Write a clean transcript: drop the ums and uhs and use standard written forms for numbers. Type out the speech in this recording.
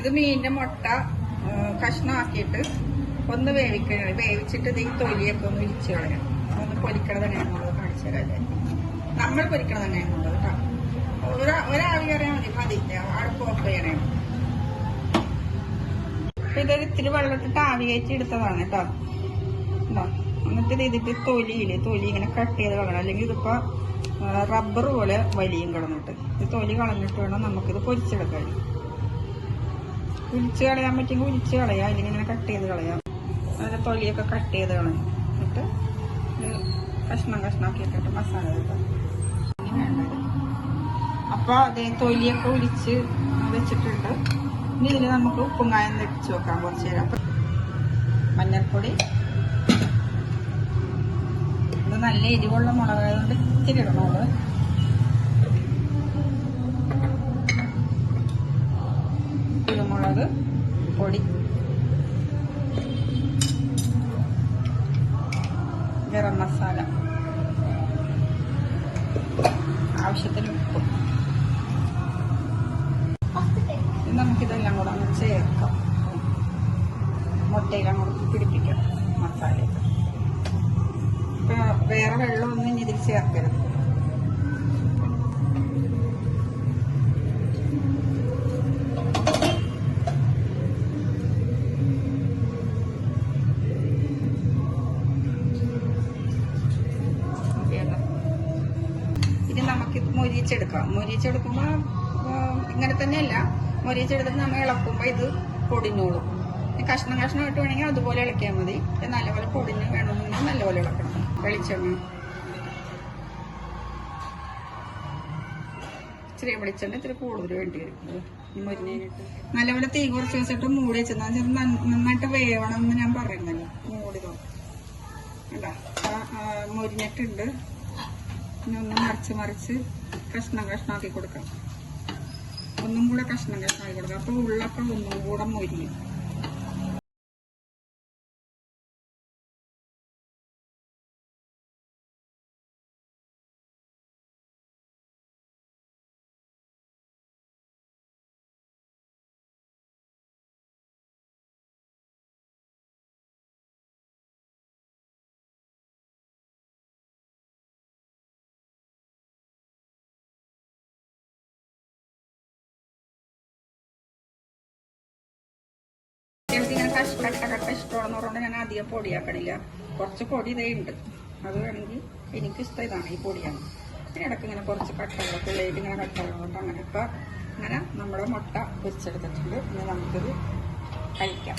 ഇത് മീനിന്റെ മുട്ട കഷ്ണമാക്കിയിട്ട് ഒന്ന് വേവിച്ചിട്ട് ഇത് ഈ തൊലിയൊക്കെ ഒന്ന് ഇടിച്ച് കളയണം. ഒന്ന് പൊരിക്കണത് തന്നെയാണുള്ളത് കാണിച്ചു തരാല്ലേ. നമ്മൾ പൊരിക്കണത് തന്നെയാണുള്ളത് കേട്ടോ. ഒരാവി കറിയാൽ മതി. അടുപ്പ് ഓഫ് ചെയ്യണേ. അപ്പൊ ഇതൊരു ഇത്തിരി വെള്ളത്തിട്ട് ആവി കയറ്റി എടുത്തതാണ് കേട്ടോ. എന്നിട്ട് ഇതിട്ട് തൊലി ഇങ്ങനെ കട്ട് ചെയ്ത് കളയണം. അല്ലെങ്കിൽ ഇതിപ്പോ റബ്ബർ പോലെ വലിയും കിടന്നിട്ട് ഇത് തൊലി കളഞ്ഞിട്ട് വേണം നമുക്കിത് പൊരിച്ചെടുക്കാൻ. ഉലിച്ച് കളയാൻ പറ്റുമെങ്കിൽ ഉലിച്ച് കളയാം, അല്ലെങ്കിൽ ഇങ്ങനെ കട്ട് ചെയ്ത് കളയാം. അതിന്റെ തൊലിയൊക്കെ കട്ട് ചെയ്ത് കളഞ്ഞു എന്നിട്ട് കഷ്ണാക്കി ഇട്ടിട്ട് മസാല കിട്ടും. അപ്പൊ അതേ തൊലിയൊക്കെ ഉലിച്ച് വെച്ചിട്ടുണ്ട്. ഇനി ഇതിൽ നമുക്ക് ഉപ്പും കായം വെച്ച് വെക്കാം കുറച്ച് നേരം. മഞ്ഞൾപ്പൊടി, ഇത് നല്ല എരിവുള്ള മുളകായതുകൊണ്ട് ഇത്തിരി ഇടണോള്. കുരുമുളക് പൊടി, ഗരം മസാല, ആവശ്യത്തിന് ഉപ്പ്. നമുക്കിതെല്ലാം കൂടെ ഒന്ന് ചേർക്കാം. മുട്ടയെല്ലാം കൂടെ പിടിപ്പിക്കാം മസാലയൊക്കെ. ഇപ്പൊ വേറെ വെള്ളമൊന്നും ഇനി ഇതിൽ ചേർക്കരുത്. ഇനി നമുക്കിത് മൊരിച്ചെടുക്കുമ്പോ ഇങ്ങനെ തന്നെയല്ല, മൊരിച്ചെടുത്തിട്ട് നമ്മൾ ഇളക്കുമ്പോ ഇത് പൊടിഞ്ഞോളും. കഷ്ണമായിട്ട് വേണമെങ്കിൽ അതുപോലെ ഇളക്കിയാൽ മതി. നല്ലപോലെ പൊടിഞ്ഞ് വേണമെന്നുണ്ടെങ്കിൽ നല്ലപോലെ ഇളക്കണം. വെളിച്ചെണ്ണ, ഇച്ചിരി വെളിച്ചെണ്ണ ഇത്തിരി കൂടുതൽ വേണ്ടി വരും മുരിഞ്ഞിട്ട്. നല്ലപോലെ തീ കുറച്ച് വെച്ചിട്ട് മൂടി വെച്ചാൽ നന്നായിട്ട് വേവണം എന്ന് ഞാൻ പറയുന്നല്ലോ. മൂടി നോക്കാം. മുരിഞ്ഞിട്ടുണ്ട്. ഇനി ഒന്ന് മറിച്ച് കഷ്ണാക്കി കൊടുക്കാം. ഒന്നും കൂടെ കഷ്ണാക്കി കൊടുക്കാം. അപ്പൊ ഉള്ളൊക്കെ ഒന്നും കൂടെ മൊരിയും. ഇങ്ങനെ കട്ട ഇഷ്ടമാണെന്ന് പറഞ്ഞാൽ ഞാൻ അധികം പൊടിയാക്കണില്ല. കുറച്ച് പൊടി ഇതേ ഉണ്ട്. അത് വേണമെങ്കിൽ എനിക്കിഷ്ടം ഇതാണ്, ഈ പൊടിയാണ്. പിന്നെ ഇടയ്ക്ക് ഇങ്ങനെ കുറച്ച് കട്ടകളൊക്കെ ഉള്ളിലേക്ക് ഇങ്ങനെ കട്ടകളുണ്ട്. അങ്ങനെ ഇപ്പൊ ഇങ്ങനെ നമ്മുടെ മുട്ട പൊരിച്ചെടുത്തിട്ടുണ്ട്. ഇനി നമുക്കിത് കഴിക്കാം.